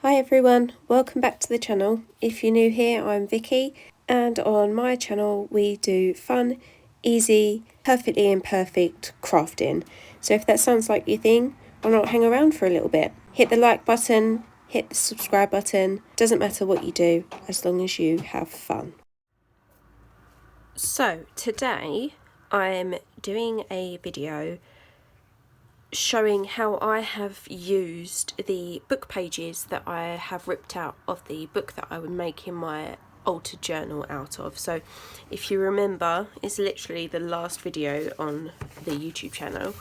Hi everyone, welcome back to the channel. If you're new here, I'm Vicky, and on my channel we do fun, easy, perfectly imperfect crafting. So if that sounds like your thing, why not hang around for a little bit? Hit the like button, hit the subscribe button, doesn't matter what you do as long as you have fun. So today I'm doing a video showing how I have used the book pages that I have ripped out of the book that I would make in my altered journal out of. So if you remember, it's literally the last video on the YouTube channel,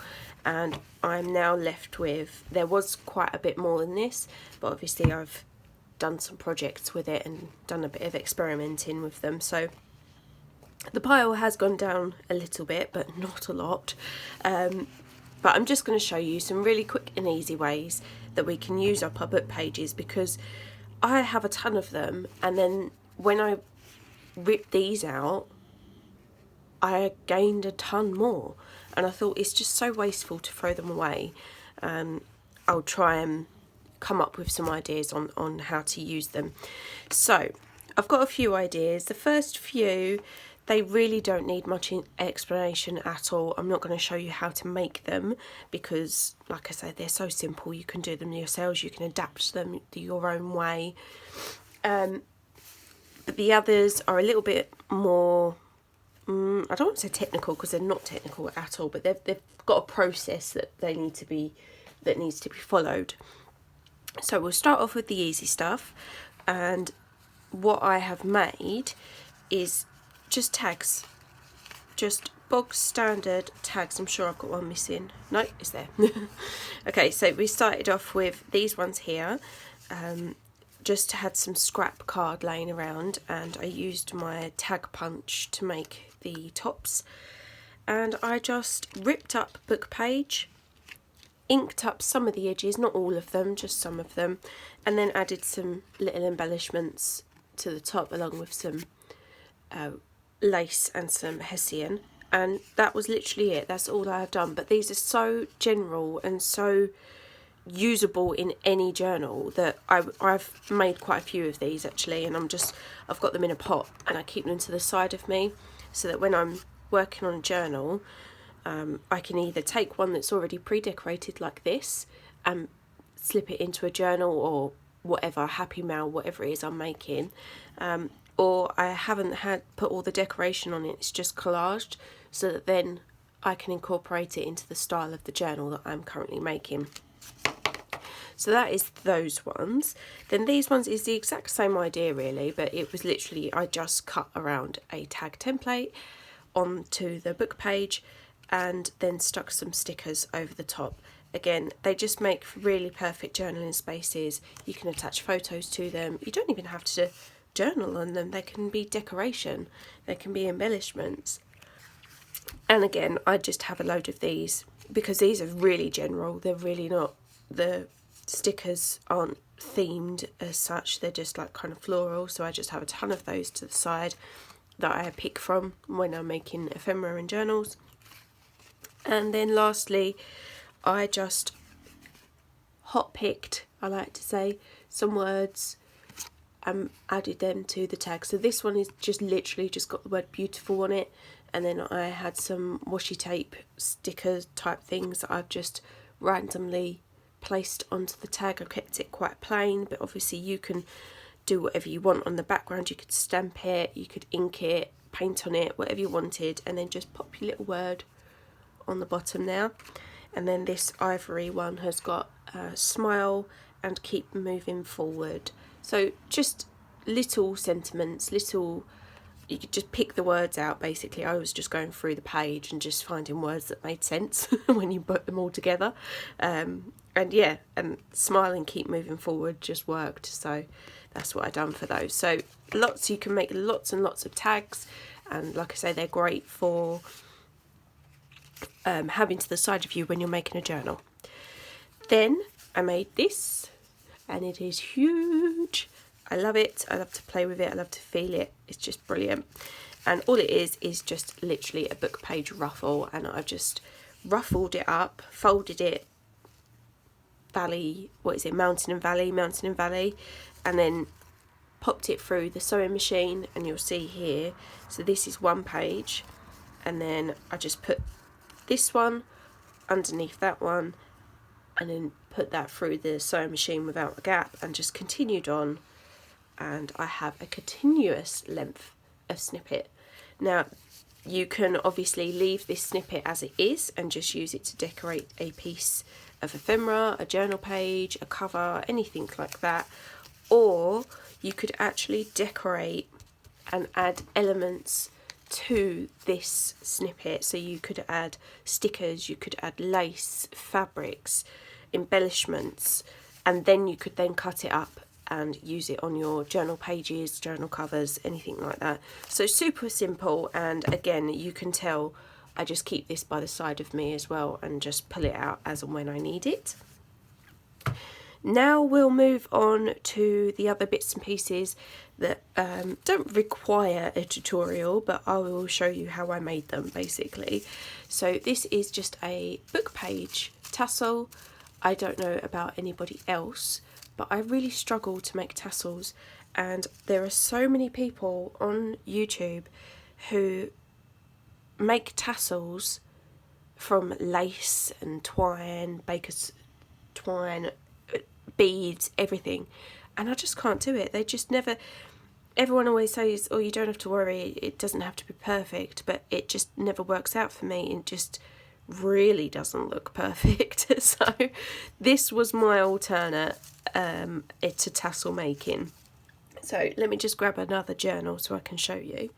and I'm now left with, there was quite a bit more than this, but obviously I've done some projects with it and done a bit of experimenting with them, so the pile has gone down a little bit, but not a lot. But I'm just going to show you some really quick and easy ways that we can use up our book pages, because I have a ton of them, and then when I ripped these out I gained a ton more, and I thought it's just so wasteful to throw them away. I'll try and come up with some ideas on how to use them. So I've got a few ideas. The first few, they really don't need much explanation at all. I'm not going to show you how to make them because, like I said, they're so simple. You can do them yourselves. You can adapt them your own way. But the others are a little bit more, I don't want to say technical because they're not technical at all, but they've got a process that needs to be followed. So we'll start off with the easy stuff, and what I have made is just tags, just bog standard tags. I'm sure I've got one missing. No, it's there. Okay, so we started off with these ones here. Just had some scrap card laying around, and I used my tag punch to make the tops, and I just ripped up book page, inked up some of the edges, not all of them, just some of them, and then added some little embellishments to the top along with some lace and some hessian, and that was literally it. That's all I have done, but these are so general and so usable in any journal that I've made quite a few of these actually, and I've got them in a pot and I keep them to the side of me so that when I'm working on a journal, I can either take one that's already pre-decorated like this and slip it into a journal or whatever, happy mail, whatever it is I'm making, or I haven't put all the decoration on it, it's just collaged, so that then I can incorporate it into the style of the journal that I'm currently making. So that is those ones. Then these ones is the exact same idea really, but it was literally, I just cut around a tag template onto the book page and then stuck some stickers over the top. Again, they just make really perfect journaling spaces. You can attach photos to them. You don't even have to journal on them. They can be decoration. They can be embellishments. And again, I just have a load of these because these are really general. They're really not, the stickers aren't themed as such. They're just like kind of floral. So I just have a ton of those to the side that I pick from when I'm making ephemera and journals. And then lastly, I just hot picked, I like to say, some words and added them to the tag. So this one is just literally just got the word beautiful on it, and then I had some washi tape stickers type things that I've just randomly placed onto the tag. I kept it quite plain, but obviously you can do whatever you want on the background. You could stamp it, you could ink it, paint on it, whatever you wanted, and then just pop your little word on the bottom there. And then this ivory one has got smile and keep moving forward. So just little sentiments, you could just pick the words out basically. I was just going through the page and just finding words that made sense when you put them all together. And yeah, and smile and keep moving forward just worked. So that's what I done for those. So you can make lots and lots of tags, and like I say, they're great for having to the side of you when you're making a journal. Then I made this, and it is huge. I love it. I love to play with it. I love to feel it. It's just brilliant. And all it is just literally a book page ruffle, and I've just ruffled it up, folded it valley, what is it, mountain and valley, and then popped it through the sewing machine, and you'll see here, so this is one page, and then I just put this one underneath that one, and then put that through the sewing machine without a gap, and just continued on, and I have a continuous length of snippet. Now you can obviously leave this snippet as it is and just use it to decorate a piece of ephemera, a journal page, a cover, anything like that, or you could actually decorate and add elements to this snippet. So you could add stickers, you could add lace, fabrics, embellishments, and then you could then cut it up and use it on your journal pages, journal covers, anything like that. So super simple, and again, you can tell I just keep this by the side of me as well and just pull it out as and when I need it. Now we'll move on to the other bits and pieces that don't require a tutorial, but I will show you how I made them basically. So this is just a book page tassel. I don't know about anybody else, but I really struggle to make tassels, and there are so many people on YouTube who make tassels from lace and twine, baker's twine, beads, everything, and I just can't do it. They just never, everyone always says, oh, you don't have to worry, it doesn't have to be perfect, but it just never works out for me, and just really doesn't look perfect. So this was my alternate to tassel making. So let me just grab another journal so I can show you.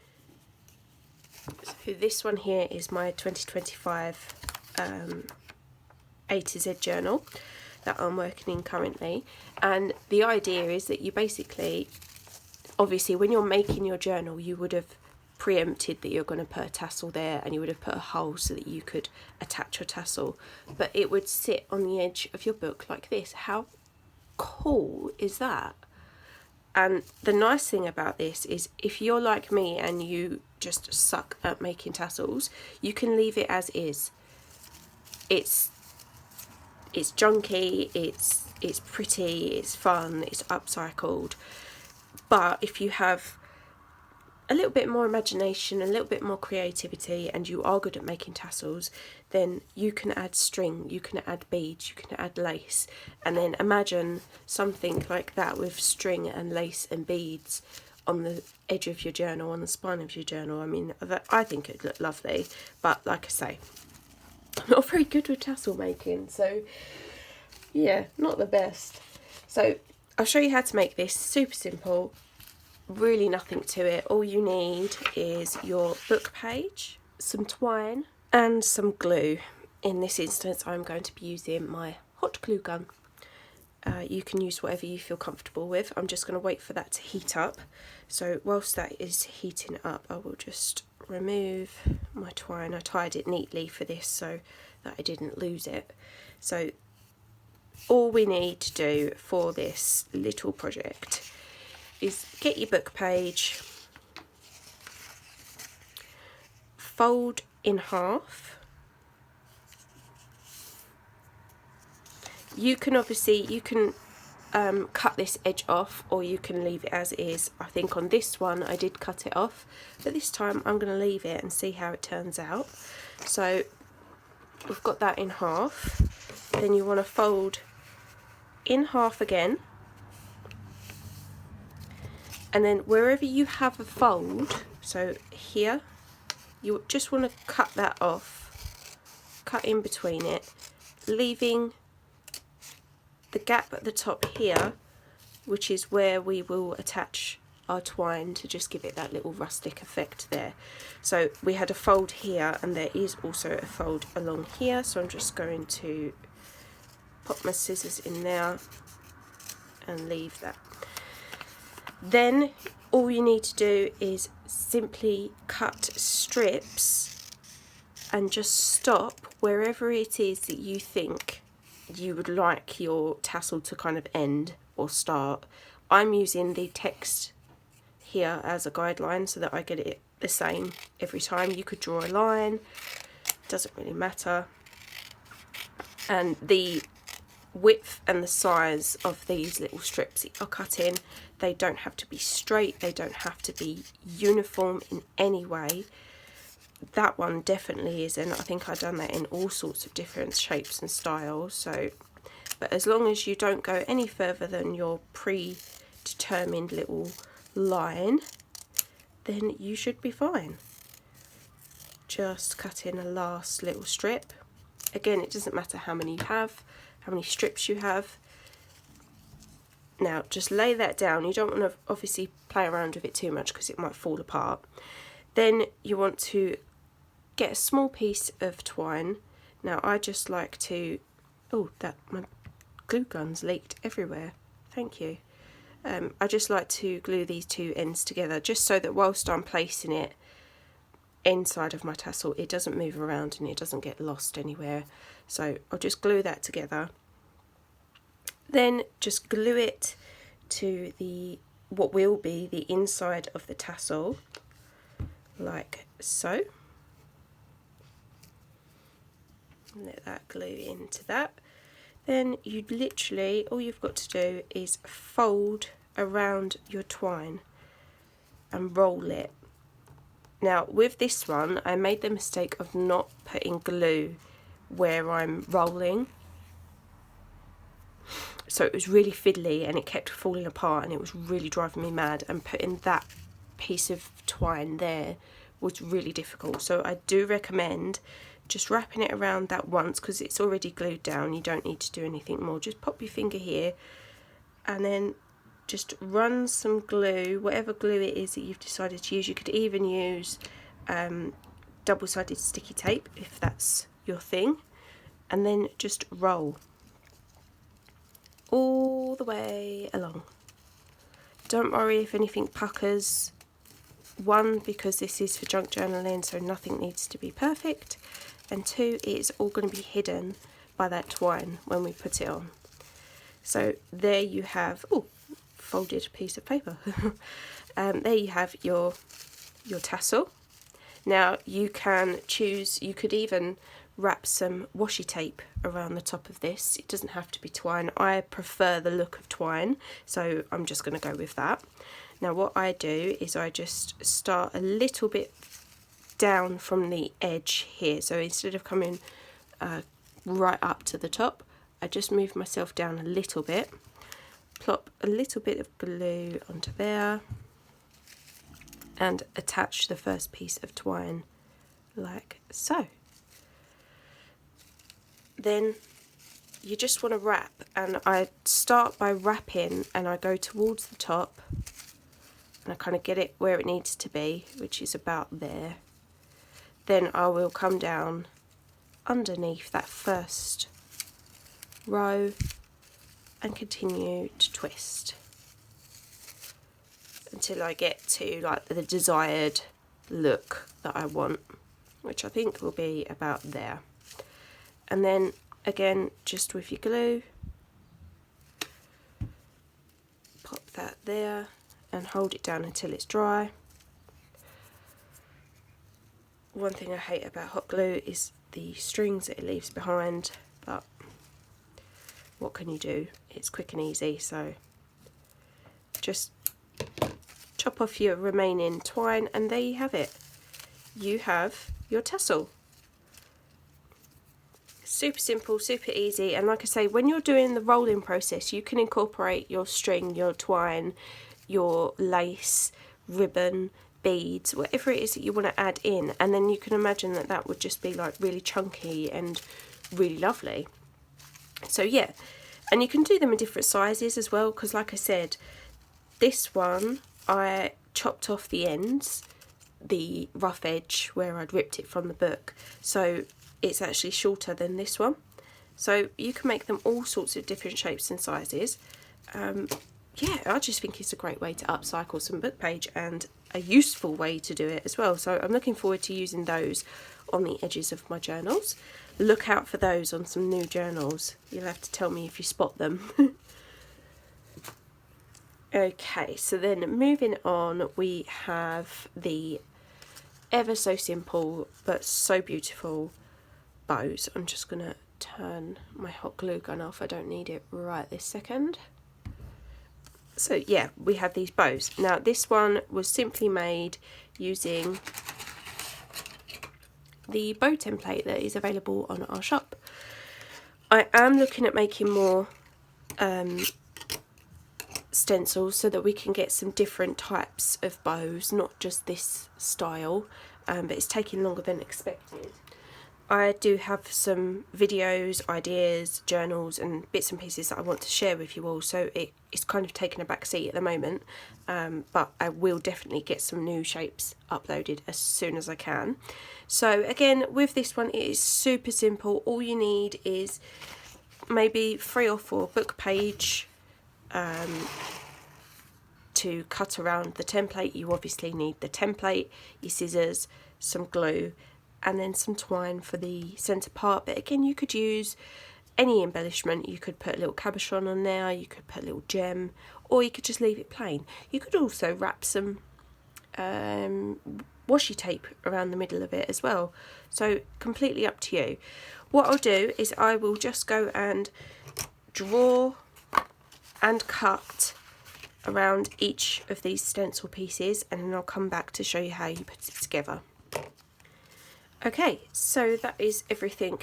So this one here is my 2025 A to Z journal that I'm working in currently, and the idea is that you basically, obviously when you're making your journal, you would have preempted that you're going to put a tassel there, and you would have put a hole so that you could attach your tassel, but it would sit on the edge of your book like this. How cool is that? And the nice thing about this is, if you're like me and you just suck at making tassels, you can leave it as is. It's junky, it's pretty, it's fun, it's upcycled, but if you have a little bit more imagination, a little bit more creativity, and you are good at making tassels, then you can add string, you can add beads, you can add lace, and then imagine something like that with string and lace and beads on the edge of your journal, on the spine of your journal. I mean, I think it'd look lovely, but like I say, I'm not very good with tassel making, so yeah, not the best. So I'll show you how to make this. Super simple, really nothing to it. All you need is your book page, some twine and some glue. In this instance I'm going to be using my hot glue gun. You can use whatever you feel comfortable with. I'm just going to wait for that to heat up. So whilst that is heating up, I will just remove my twine. I tied it neatly for this so that I didn't lose it. So all we need to do for this little project is get your book page, fold in half. You can obviously, cut this edge off, or you can leave it as it is. I think on this one I did cut it off, but this time I'm going to leave it and see how it turns out. So we've got that in half. Then you want to fold in half again, and then wherever you have a fold, so here, you just want to cut that off, cut in between it, leaving the gap at the top here, which is where we will attach our twine to just give it that little rustic effect there. So we had a fold here, and there is also a fold along here, so I'm just going to pop my scissors in there and leave that. Then all you need to do is simply cut strips and just stop wherever it is that you think you would like your tassel to kind of end or start. I'm using the text here as a guideline so that I get it the same every time. You could draw a line, doesn't really matter. And the width and the size of these little strips that you're cutting. They don't have to be straight, they don't have to be uniform in any way. That one definitely isn't. I think I've done that in all sorts of different shapes and styles. So, but as long as you don't go any further than your predetermined little line, then you should be fine. Just cut in a last little strip. Again, it doesn't matter how many you have, how many strips you have. Now just lay that down. You don't want to obviously play around with it too much because it might fall apart. Then you want to get a small piece of twine. Now I just like to, oh, that my glue gun's leaked everywhere, thank you. I just like to glue these two ends together just so that whilst I'm placing it inside of my tassel, it doesn't move around and it doesn't get lost anywhere. So I'll just glue that together. Then just glue it to the what will be the inside of the tassel, like so. Let that glue into that. Then you literally, all you've got to do is fold around your twine and roll it. Now with this one, I made the mistake of not putting glue where I'm rolling. So it was really fiddly and it kept falling apart and it was really driving me mad, and putting that piece of twine there was really difficult. So I do recommend just wrapping it around that once because it's already glued down. You don't need to do anything more. Just pop your finger here and then just run some glue, whatever glue it is that you've decided to use. You could even use double-sided sticky tape if that's your thing, and then just roll all the way along. Don't worry if anything puckers. One, because this is for junk journaling, so nothing needs to be perfect, and two, it's all going to be hidden by that twine when we put it on. So there you have, oh, folded piece of paper. There you have your tassel. Now you can choose, you could even wrap some washi tape around the top of this. It doesn't have to be twine. I prefer the look of twine, so I'm just going to go with that. Now what I do is I just start a little bit down from the edge here. So instead of coming right up to the top, I just move myself down a little bit, plop a little bit of glue onto there, and attach the first piece of twine like so. Then you just want to wrap, and I start by wrapping and I go towards the top and I kind of get it where it needs to be, which is about there. Then I will come down underneath that first row and continue to twist until I get to like the desired look that I want, which I think will be about there. And then again, just with your glue, pop that there and hold it down until it's dry. One thing I hate about hot glue is the strings that it leaves behind, but what can you do? It's quick and easy, so just chop off your remaining twine and there you have it. You have your tassel. Super simple, super easy, and like I say, when you're doing the rolling process, you can incorporate your string, your twine, your lace, ribbon, beads, whatever it is that you want to add in, and then you can imagine that that would just be like really chunky and really lovely. So yeah, and you can do them in different sizes as well, because like I said, this one I chopped off the ends, the rough edge where I'd ripped it from the book, so it's actually shorter than this one. So you can make them all sorts of different shapes and sizes. Yeah, I just think it's a great way to upcycle some book page and a useful way to do it as well. So I'm looking forward to using those on the edges of my journals. Look out for those on some new journals. You'll have to tell me if you spot them. Okay, so then moving on, we have the ever so simple but so beautiful bows. I'm just going to turn my hot glue gun off. I don't need it right this second. So yeah, we have these bows. Now this one was simply made using the bow template that is available on our shop. I am looking at making more stencils so that we can get some different types of bows, not just this style, but it's taking longer than expected. I do have some videos, ideas, journals and bits and pieces that I want to share with you all, so it's kind of taking a back seat at the moment, but I will definitely get some new shapes uploaded as soon as I can. So again, with this one, it is super simple. All you need is maybe 3 or 4 book page to cut around the template. You obviously need the template, your scissors, some glue, and then some twine for the centre part. But again, you could use any embellishment. You could put a little cabochon on there, you could put a little gem, or you could just leave it plain. You could also wrap some washi tape around the middle of it as well. So completely up to you. What I'll do is I will just go and draw and cut around each of these stencil pieces, and then I'll come back to show you how you put it together. Okay, so that is everything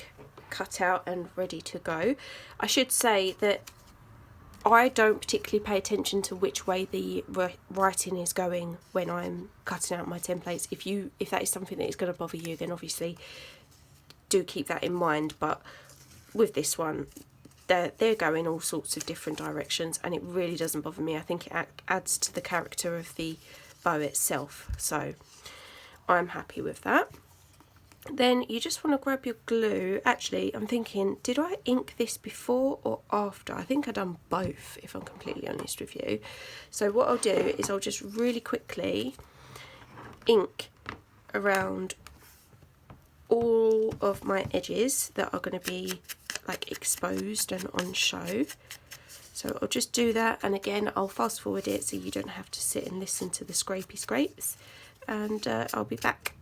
cut out and ready to go. I should say that I don't particularly pay attention to which way the writing is going when I'm cutting out my templates. If that is something that is going to bother you, then obviously do keep that in mind. But with this one, they're going all sorts of different directions, and it really doesn't bother me. I think it adds to the character of the bow itself, so I'm happy with that. Then you just want to grab your glue. Actually, I'm thinking, did I ink this before or after? I think I've done both, if I'm completely honest with you. So what I'll do is I'll just really quickly ink around all of my edges that are going to be like exposed and on show. So I'll just do that, and again I'll fast forward it so you don't have to sit and listen to the scrapey scrapes, and I'll be back.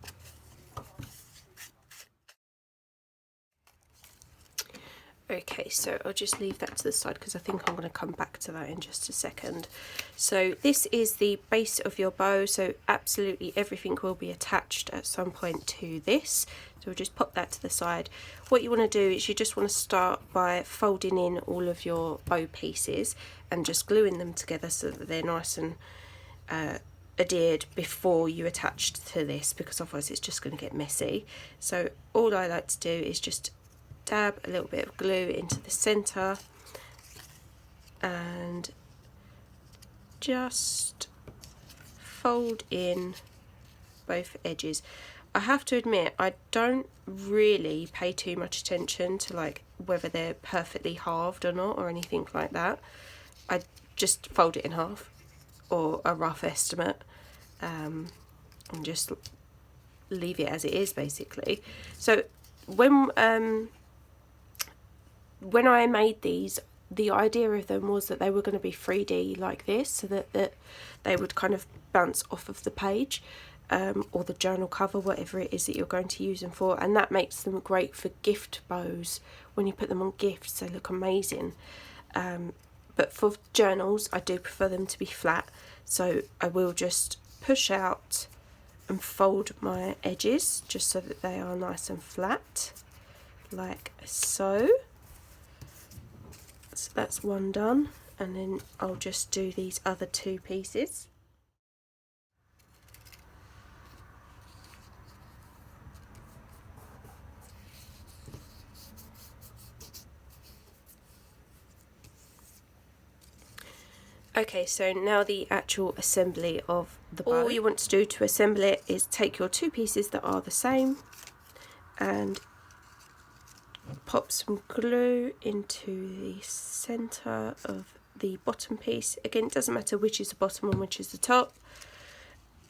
Okay, so I'll just leave that to the side because I think I'm going to come back to that in just a second. So this is the base of your bow, so absolutely everything will be attached at some point to this. So we'll just pop that to the side. What you want to do is you just want to start by folding in all of your bow pieces and just gluing them together so that they're nice and adhered before you attach to this, because otherwise it's just going to get messy. So all I like to do is just dab a little bit of glue into the centre and just fold in both edges. I have to admit, I don't really pay too much attention to like whether they're perfectly halved or not or anything like that. I just fold it in half, or a rough estimate, and just leave it as it is basically. So when I made these, the idea of them was that they were going to be 3D like this, so that they would kind of bounce off of the page, or the journal cover, whatever it is that you're going to use them for, and that makes them great for gift bows. When you put them on gifts, they look amazing. But for journals, I do prefer them to be flat, so I will just push out and fold my edges just so that they are nice and flat, like so. So that's one done, and then I'll just do these other 2 pieces. Okay, so now the actual assembly of the bow. All you want to do to assemble it is take your 2 pieces that are the same and pop some glue into the centre of the bottom piece. Again, it doesn't matter which is the bottom and which is the top,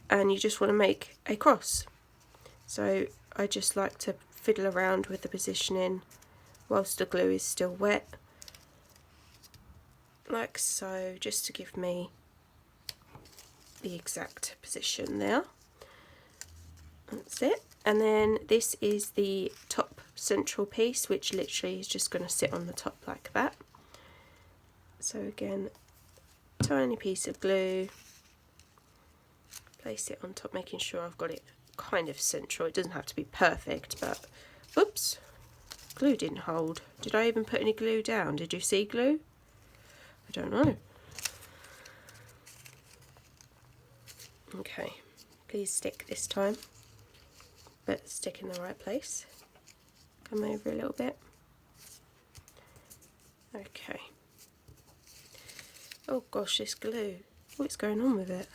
and you just want to make a cross. So I just like to fiddle around with the positioning whilst the glue is still wet, like so, just to give me the exact position there. That's it. And then this is the top central piece, which literally is just going to sit on the top like that. So again, tiny piece of glue, place it on top, making sure I've got it kind of central. It doesn't have to be perfect, but oops, glue didn't hold. Did I even put any glue down? Did you see glue? I don't know. Okay, please stick this time, but stick in the right place. Come over a little bit. Okay. Oh gosh, this glue. What's going on with it?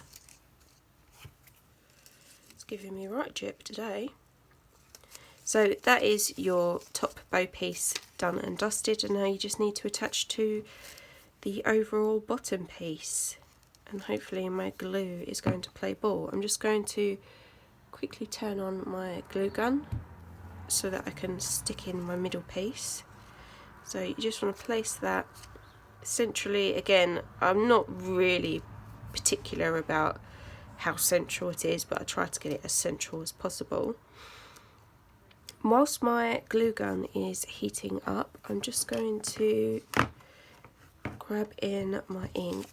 It's giving me right jip today. So that is your top bow piece done and dusted, and now you just need to attach to the overall bottom piece. And hopefully my glue is going to play ball. I'm just going to quickly turn on my glue gun so that I can stick in my middle piece. So you just want to place that centrally. Again, I'm not really particular about how central it is, but I try to get it as central as possible. Whilst my glue gun is heating up, I'm just going to grab in my ink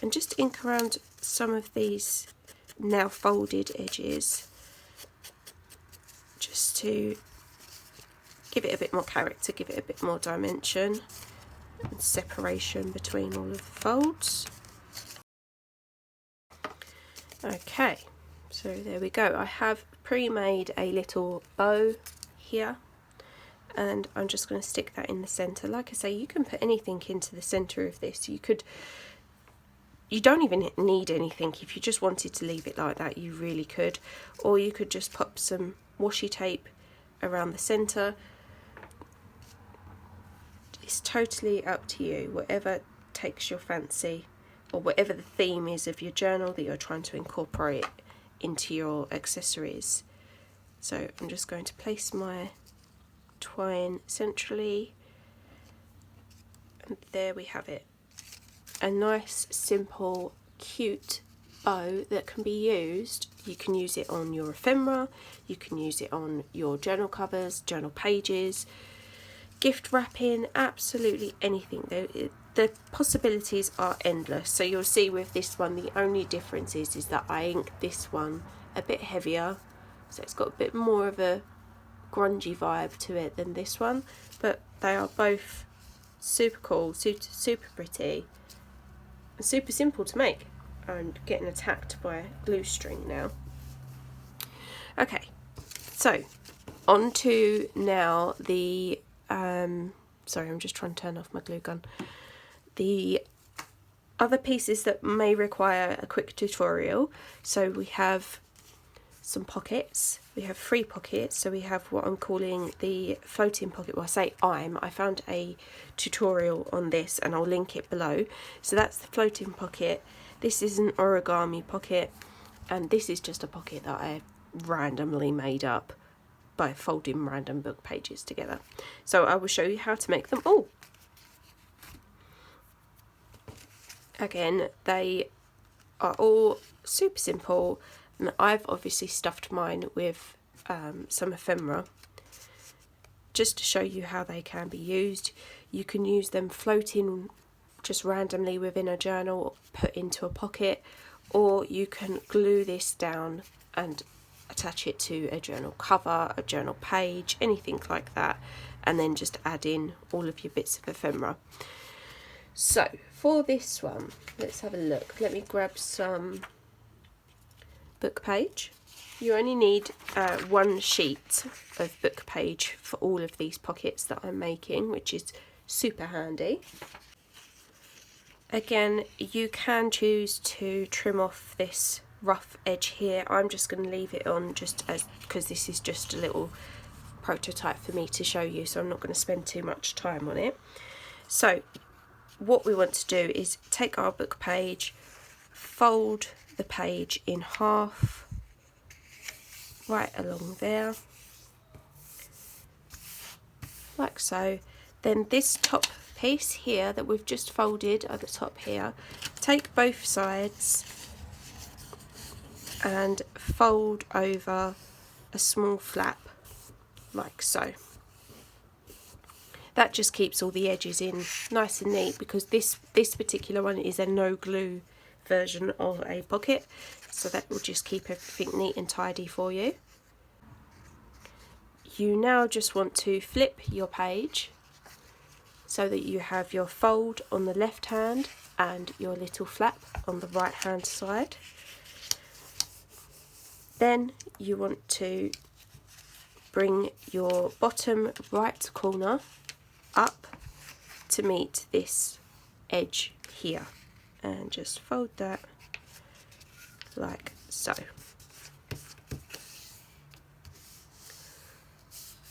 and just ink around some of these now folded edges, just to give it a bit more character, give it a bit more dimension and separation between all of the folds. Okay, so there we go. I have pre-made a little bow here, and I'm just going to stick that in the centre. Like I say, you can put anything into the centre of this. You don't even need anything. If you just wanted to leave it like that, you really could. Or you could just pop some washi tape around the centre. It's totally up to you, whatever takes your fancy, or whatever the theme is of your journal that you're trying to incorporate into your accessories. So I'm just going to place my twine centrally, and there we have it. A nice, simple, cute bow that can be used. You can use it on your ephemera, you can use it on your journal covers, journal pages, gift wrapping, absolutely anything. The possibilities are endless. So you'll see with this one, the only difference is that I inked this one a bit heavier, so it's got a bit more of a grungy vibe to it than this one, but they are both super cool, super pretty, and super simple to make. I'm getting attacked by a glue string now. Okay, so on to now the sorry, I'm just trying to turn off my glue gun. The other pieces that may require a quick tutorial. So we have some pockets. We have 3 pockets. So we have what I'm calling the floating pocket. Well, I found a tutorial on this and I'll link it below. So that's the floating pocket. This is an origami pocket, and this is just a pocket that I randomly made up by folding random book pages together. So I will show you how to make them all. Again, they are all super simple, and I've obviously stuffed mine with some ephemera just to show you how they can be used. You can use them floating just randomly within a journal, put into a pocket, or you can glue this down and attach it to a journal cover, a journal page, anything like that, and then just add in all of your bits of ephemera. So for this one, let's have a look. Let me grab some book page. You only need 1 sheet of book page for all of these pockets that I'm making, which is super handy. Again, you can choose to trim off this rough edge here. I'm just going to leave it on just as, because this is just a little prototype for me to show you, so I'm not going to spend too much time on it. So what we want to do is take our book page, fold the page in half, right along there, like so. Then this top piece here that we've just folded at the top here, take both sides and fold over a small flap like so. That just keeps all the edges in nice and neat, because this particular one is a no glue version of a pocket, so that will just keep everything neat and tidy for you. You now just want to flip your page so that you have your fold on the left hand and your little flap on the right hand side. Then you want to bring your bottom right corner up to meet this edge here, and just fold that like so.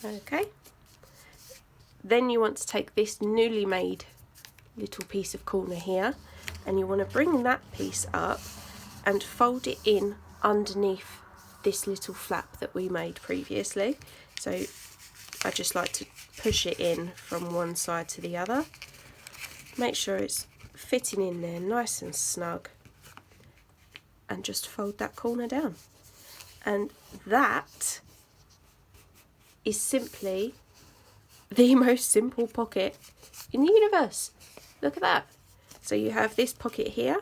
Okay, then you want to take this newly made little piece of corner here, and you want to bring that piece up and fold it in underneath this little flap that we made previously. So I just like to push it in from one side to the other. Make sure it's fitting in there nice and snug, and just fold that corner down. And that is simply the most simple pocket in the universe. Look at that. So you have this pocket here,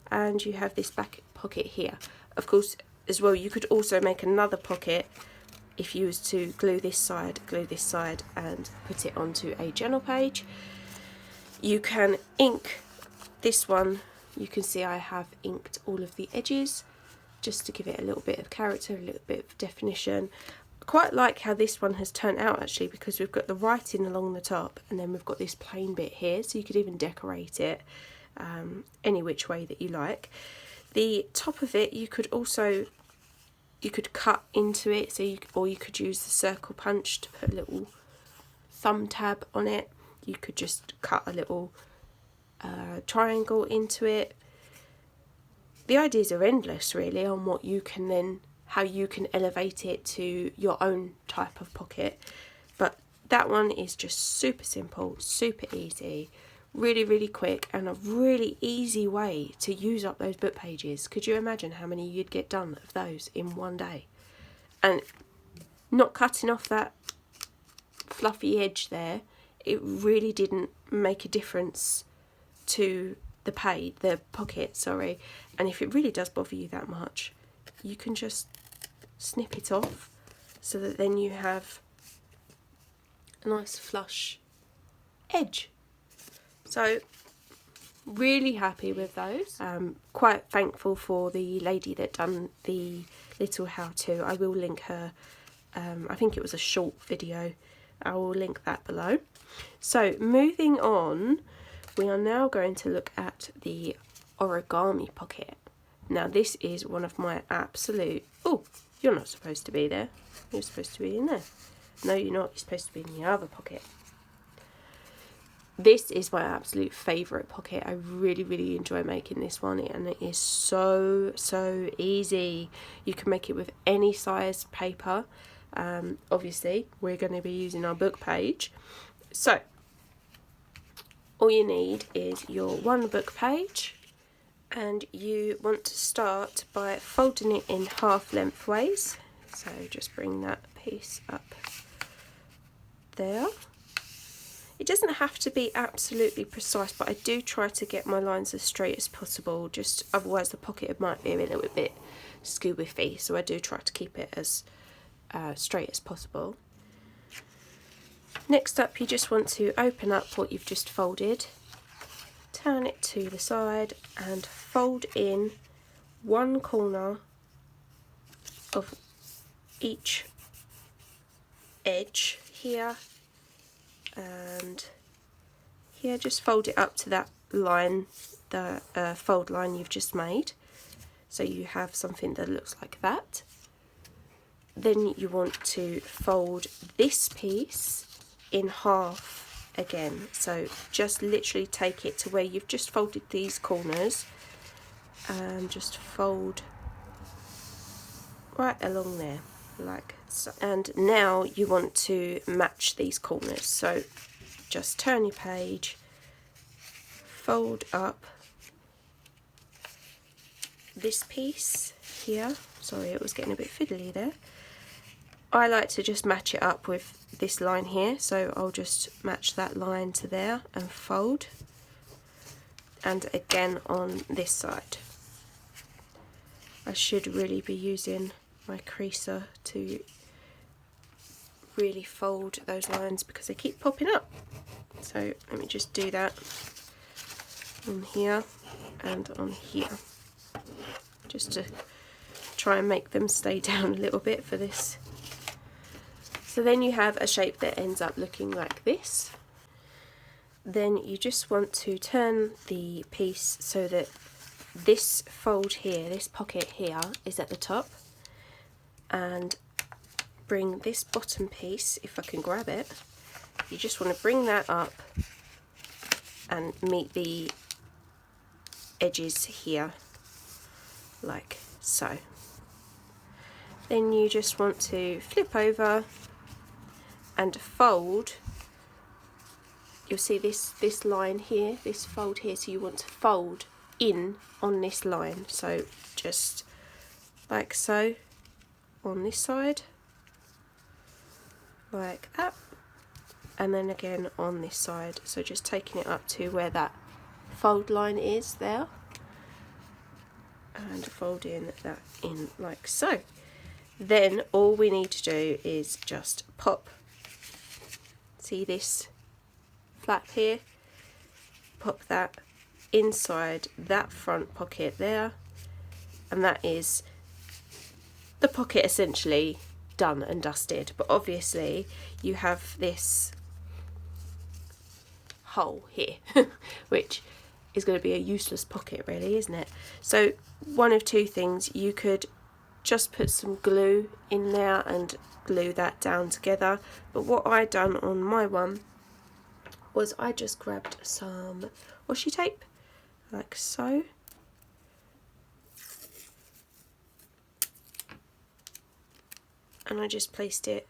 and you have this back pocket here. Of course, as well, you could also make another pocket if you was to glue this side, and put it onto a journal page. You can ink this one. You can see I have inked all of the edges just to give it a little bit of character, a little bit of definition. I quite like how this one has turned out actually, because we've got the writing along the top, and then we've got this plain bit here, so you could even decorate it any which way that you like. The top of it, you could cut into it, so or you could use the circle punch to put a little thumb tab on it. You could just cut a little triangle into it. The ideas are endless really on what you can then, how you can elevate it to your own type of pocket. But that one is just super simple, super easy, really quick, and a really easy way to use up those book pages. Could you imagine how many you'd get done of those in one day? And not cutting off that fluffy edge there, it really didn't make a difference to the pocket, sorry. And if it really does bother you that much, you can just snip it off, so that then you have a nice flush edge. So really happy with those. Quite thankful for the lady that done the little how-to. I will link her, I think it was a short video. I will link that below. So moving on, we are now going to look at the origami pocket. Now this is one of my absolute... Oh, you're not supposed to be there. You're supposed to be in there. No, you're not. You're supposed to be in the other pocket. This is my absolute favourite pocket. I really enjoy making this one, and it is so easy. You can make it with any size paper. Obviously, we're going to be using our book page. So, all you need is your one book page, and you want to start by folding it in half lengthways. So just bring that piece up there. It doesn't have to be absolutely precise, but I do try to get my lines as straight as possible, just otherwise the pocket might be a little bit scoobify, so I do try to keep it as straight as possible. Next up, you just want to open up what you've just folded, turn it to the side and fold in one corner of each edge here and here. Just fold it up to that line, the fold line you've just made, so you have something that looks like that. Then you want to fold this piece in half again, so just literally take it to where you've just folded these corners and just fold right along there like so. And now you want to match these corners, so just turn your page, fold up this piece here, sorry it was getting a bit fiddly there, I like to just match it up with this line here, so I'll just match that line to there and fold, and again on this side. I should really be using my creaser to really fold those lines because they keep popping up. So let me just do that on here and on here, just to try and make them stay down a little bit for this. So then you have a shape that ends up looking like this. Then you just want to turn the piece so that this fold here, this pocket here, is at the top, and bring this bottom piece, if I can grab it, you just want to bring that up and meet the edges here like so. Then you just want to flip over and fold. You'll see this line here, this fold here, so you want to fold in on this line, so just like so on this side, like that, and then again on this side, so just taking it up to where that fold line is there and folding that in like so. Then all we need to do is just pop, see this flap here, pop that inside that front pocket there, and that is the pocket essentially done and dusted. But obviously you have this hole here which is going to be a useless pocket really, isn't it? So one of two things: you could just put some glue in there and glue that down together, but what I done on my one was I just grabbed some washi tape like so, and I just placed it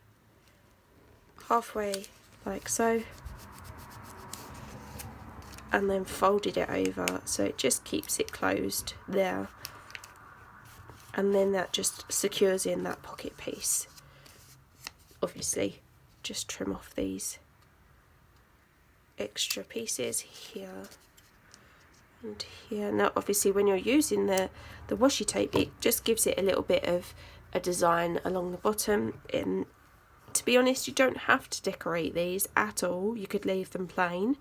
halfway like so, and then folded it over so it just keeps it closed there, and then that just secures in that pocket piece. Obviously just trim off these extra pieces here and here. Now obviously when you're using the washi tape, it just gives it a little bit of a design along the bottom, and to be honest you don't have to decorate these at all, you could leave them plain,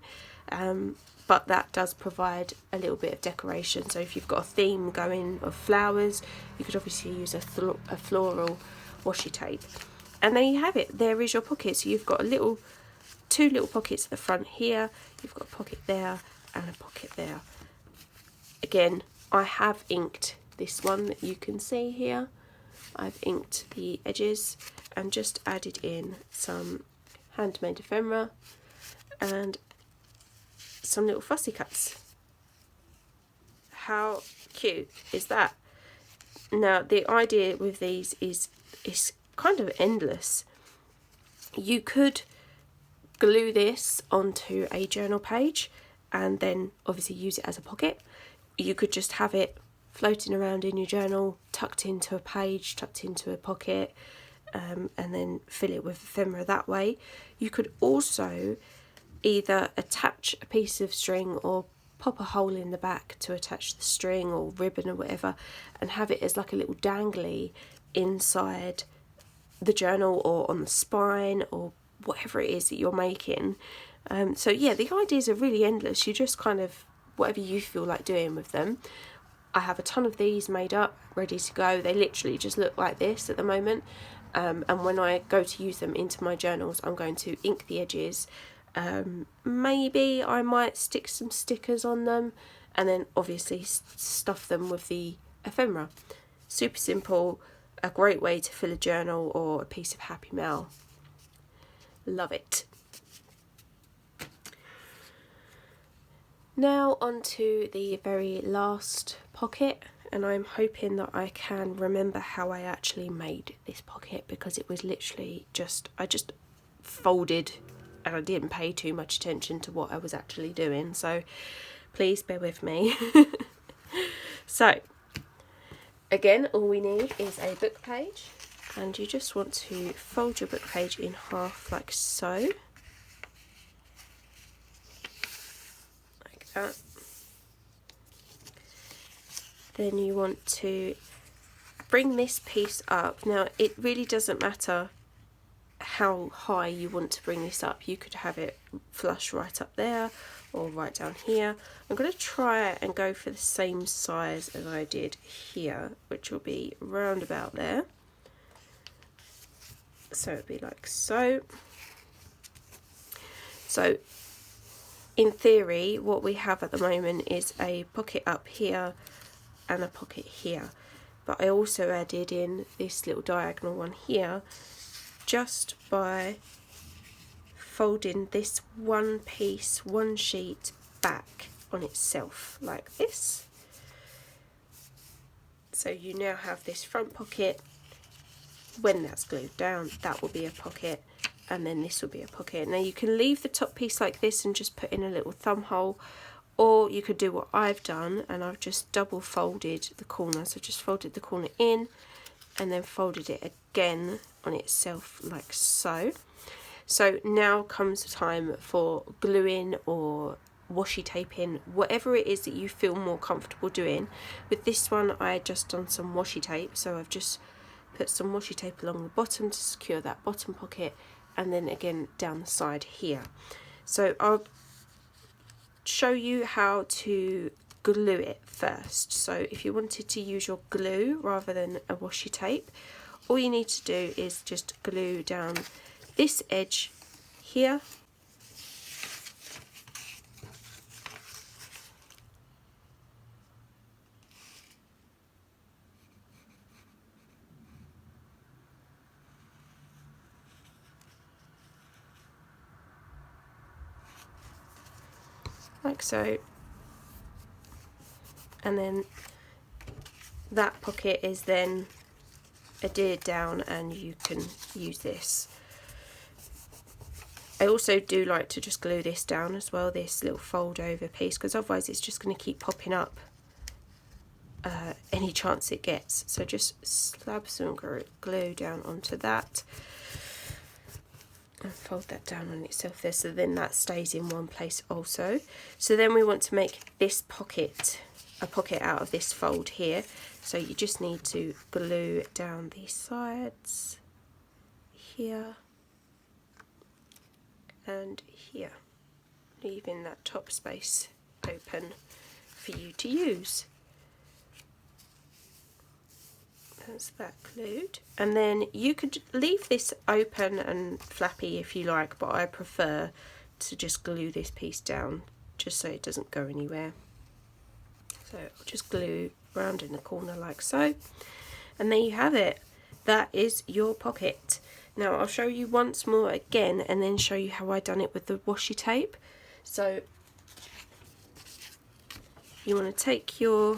but that does provide a little bit of decoration. So if you've got a theme going of flowers, you could obviously use a floral washi tape, and there you have it. There is your pocket. So you've got two little pockets at the front here, you've got a pocket there and a pocket there. Again, I have inked this one that you can see here. I've inked the edges and just added in some handmade ephemera and some little fussy cuts. How cute is that? Now the idea with these is kind of endless. You could glue this onto a journal page and then obviously use it as a pocket. You could just have it floating around in your journal, tucked into a page, tucked into a pocket, and then fill it with ephemera that way. You could also either attach a piece of string or pop a hole in the back to attach the string or ribbon or whatever, and have it as like a little dangly inside the journal or on the spine or whatever it is that you're making. So yeah, the ideas are really endless. You just kind of, whatever you feel like doing with them. I have a ton of these made up, ready to go. They literally just look like this at the moment, and when I go to use them into my journals, I'm going to ink the edges. Maybe I might stick some stickers on them, and then obviously stuff them with the ephemera. Super simple, a great way to fill a journal or a piece of happy mail. Love it. Now on to the very last pocket, and I'm hoping that I can remember how I actually made this pocket, because it was literally I just folded and I didn't pay too much attention to what I was actually doing, so please bear with me. So again, all we need is a book page, and you just want to fold your book page in half like so, like that. Then you want to bring this piece up. Now it really doesn't matter how high you want to bring this up. You could have it flush right up there or right down here. I'm going to try and go for the same size as I did here, which will be round about there. So it'd be like so. So in theory what we have at the moment is a pocket up here and a pocket here, but I also added in this little diagonal one here just by folding this one piece, one sheet back on itself like this. So you now have this front pocket. When that's glued down, that will be a pocket, and then this will be a pocket. Now you can leave the top piece like this and just put in a little thumb hole, or you could do what I've done, and I've just double folded the corner. So just folded the corner in and then folded it again on itself like so. So now comes the time for gluing or washi taping, whatever it is that you feel more comfortable doing. With this one I had just done some washi tape, so I've just put some washi tape along the bottom to secure that bottom pocket, and then again down the side here. So I'll show you how to glue it first. So if you wanted to use your glue rather than a washi tape, all you need to do is just glue down this edge here, like so, and then that pocket is then adhered down and you can use this. I also do like to just glue this down as well, this little fold over piece, because otherwise it's just going to keep popping up any chance it gets. So just slab some glue down onto that and fold that down on itself there, so then that stays in one place also. So then we want to make this pocket a pocket out of this fold here, so you just need to glue down these sides here and here, leaving that top space open for you to use. That's that glued, and then you could leave this open and flappy if you like, but I prefer to just glue this piece down just so it doesn't go anywhere. So I'll just glue round in the corner like so, and there you have it. That is your pocket. Now I'll show you once more again and then show you how I done it with the washi tape. So you want to take your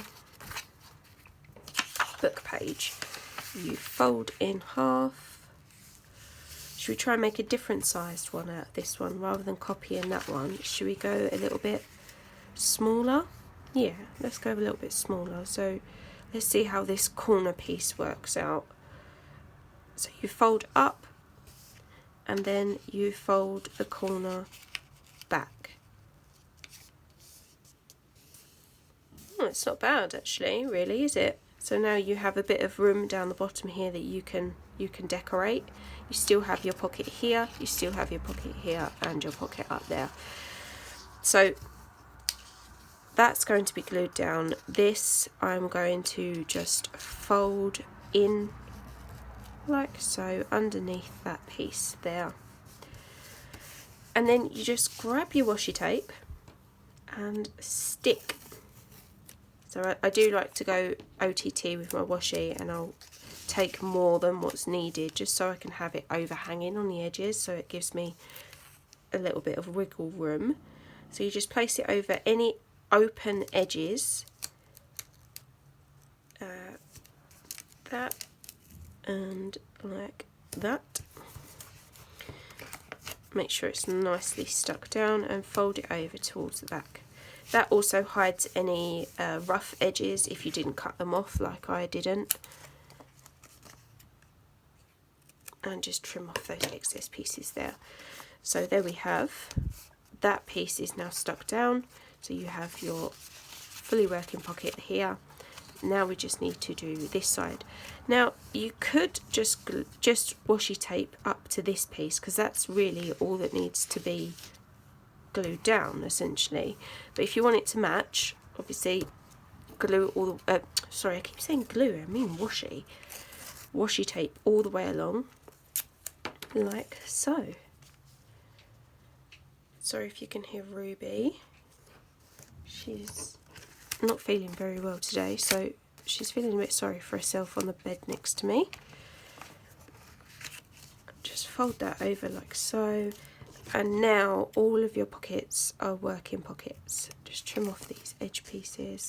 book page, you fold in half. Should we try and make a different sized one out of this one rather than copying that one? Should we go a little bit smaller? Yeah, let's go a little bit smaller. So let's see how this corner piece works out. So you fold up and then you fold the corner back. Oh, it's not bad actually, really, is it? So now you have a bit of room down the bottom here that you can decorate. You still have your pocket here, you still have your pocket here, and your pocket up there. So that's going to be glued down. This I'm going to just fold in like so underneath that piece there. And then you just grab your washi tape and stick. So I do like to go OTT with my washi, and I'll take more than what's needed just so I can have it overhanging on the edges, so it gives me a little bit of wiggle room. So you just place it over any open edges, that and like that. Make sure it's nicely stuck down and fold it over towards the back. That also hides any rough edges if you didn't cut them off like I didn't. and just trim off those excess pieces there. So there we have, that piece is now stuck down, so you have your fully working pocket here. Now we just need to do this side. Now you could just washi tape up to this piece, because that's really all that needs to be glued down essentially. But if you want it to match, obviously glue all the sorry, I keep saying glue, I mean washi tape all the way along, like so. Sorry if you can hear Ruby, she's not feeling very well today, so she's feeling a bit sorry for herself on the bed next to me. Just fold that over like so, and now all of your pockets are working pockets. Just trim off these edge pieces.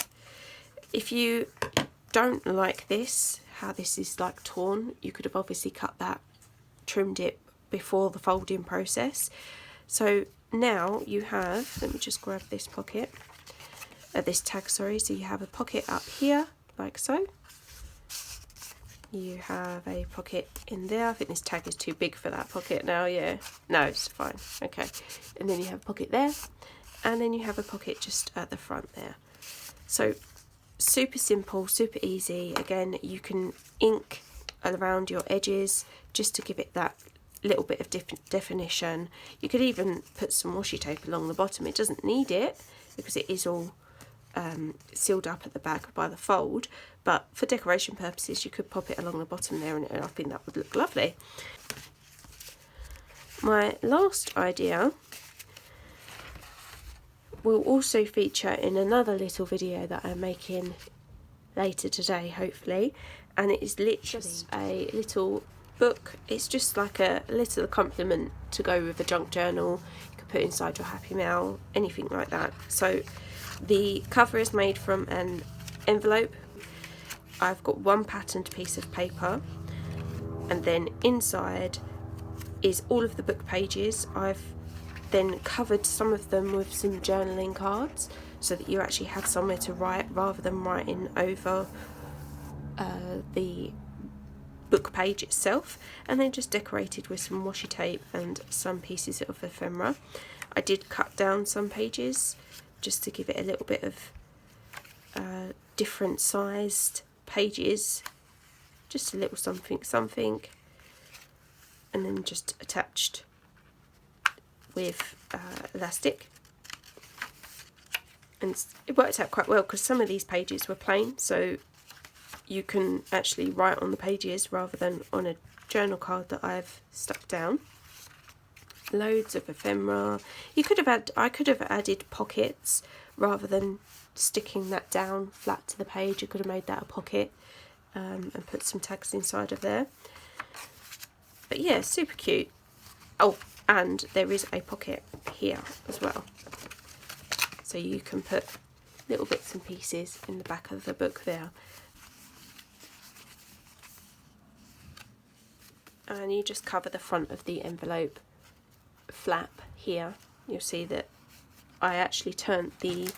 If you don't like this, how this is like torn, you could have obviously cut that, trimmed it before the folding process. So now you have, let me just grab this pocket, this tag, sorry. So you have a pocket up here like so, you have a pocket in there. I think this tag is too big for that pocket now, yeah, no, it's fine, okay. And then you have a pocket there, and then you have a pocket just at the front there. So super simple, super easy. Again, you can ink around your edges just to give it that little bit of definition. You could even put some washi tape along the bottom. It doesn't need it because it is all sealed up at the back by the fold, but for decoration purposes you could pop it along the bottom there, and I think that would look lovely. My last idea will also feature in another little video that I'm making later today, hopefully, and it is literally a little book. It's just like a little accompaniment to go with a junk journal. You could put inside your Happy Mail, anything like that. So the cover is made from an envelope. I've got one patterned piece of paper, and then inside is all of the book pages. I've then covered some of them with some journaling cards so that you actually have somewhere to write rather than writing over the book page itself, and then just decorated with some washi tape and some pieces of ephemera. I did cut down some pages just to give it a little bit of different sized pages, just a little something, and then just attached with elastic. And it worked out quite well because some of these pages were plain, so you can actually write on the pages rather than on a journal card that I've stuck down. Loads of ephemera. I could have added pockets rather than sticking that down flat to the page. You could have made that a pocket and put some tags inside of there. But yeah, super cute. Oh, and there is a pocket here as well, so you can put little bits and pieces in the back of the book there. And you just cover the front of the envelope flap here. You'll see that I actually turned the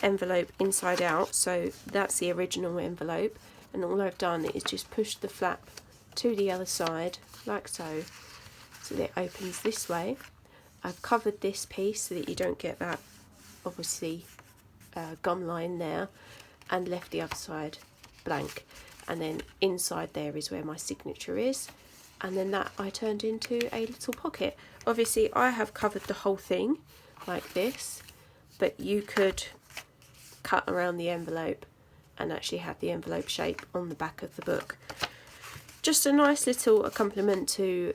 envelope inside out, so that's the original envelope, and all I've done is just push the flap to the other side like so, so that it opens this way. I've covered this piece so that you don't get that obviously gum line there, and left the other side blank, and then inside there is where my signature is, and then that I turned into a little pocket. Obviously I have covered the whole thing like this, but you could cut around the envelope and actually have the envelope shape on the back of the book. Just a nice little accompaniment to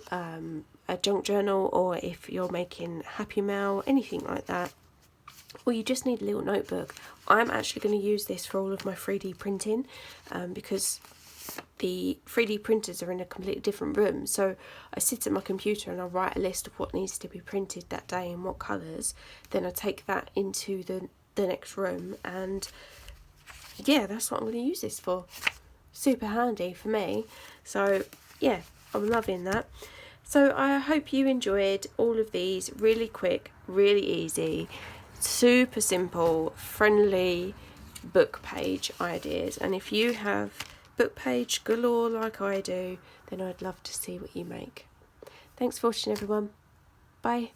a junk journal, or if you're making Happy Mail, anything like that. Or you just need a little notebook. I'm actually going to use this for all of my 3D printing because the 3D printers are in a completely different room. So I sit at my computer and I write a list of what needs to be printed that day and what colours. Then I take that into the next room, and yeah, that's what I'm going to use this for. Super handy for me. So yeah, I'm loving that. So I hope you enjoyed all of these really quick, really easy, super simple, friendly book page ideas. And if you have book page galore like I do, then I'd love to see what you make. Thanks for watching, everyone. Bye.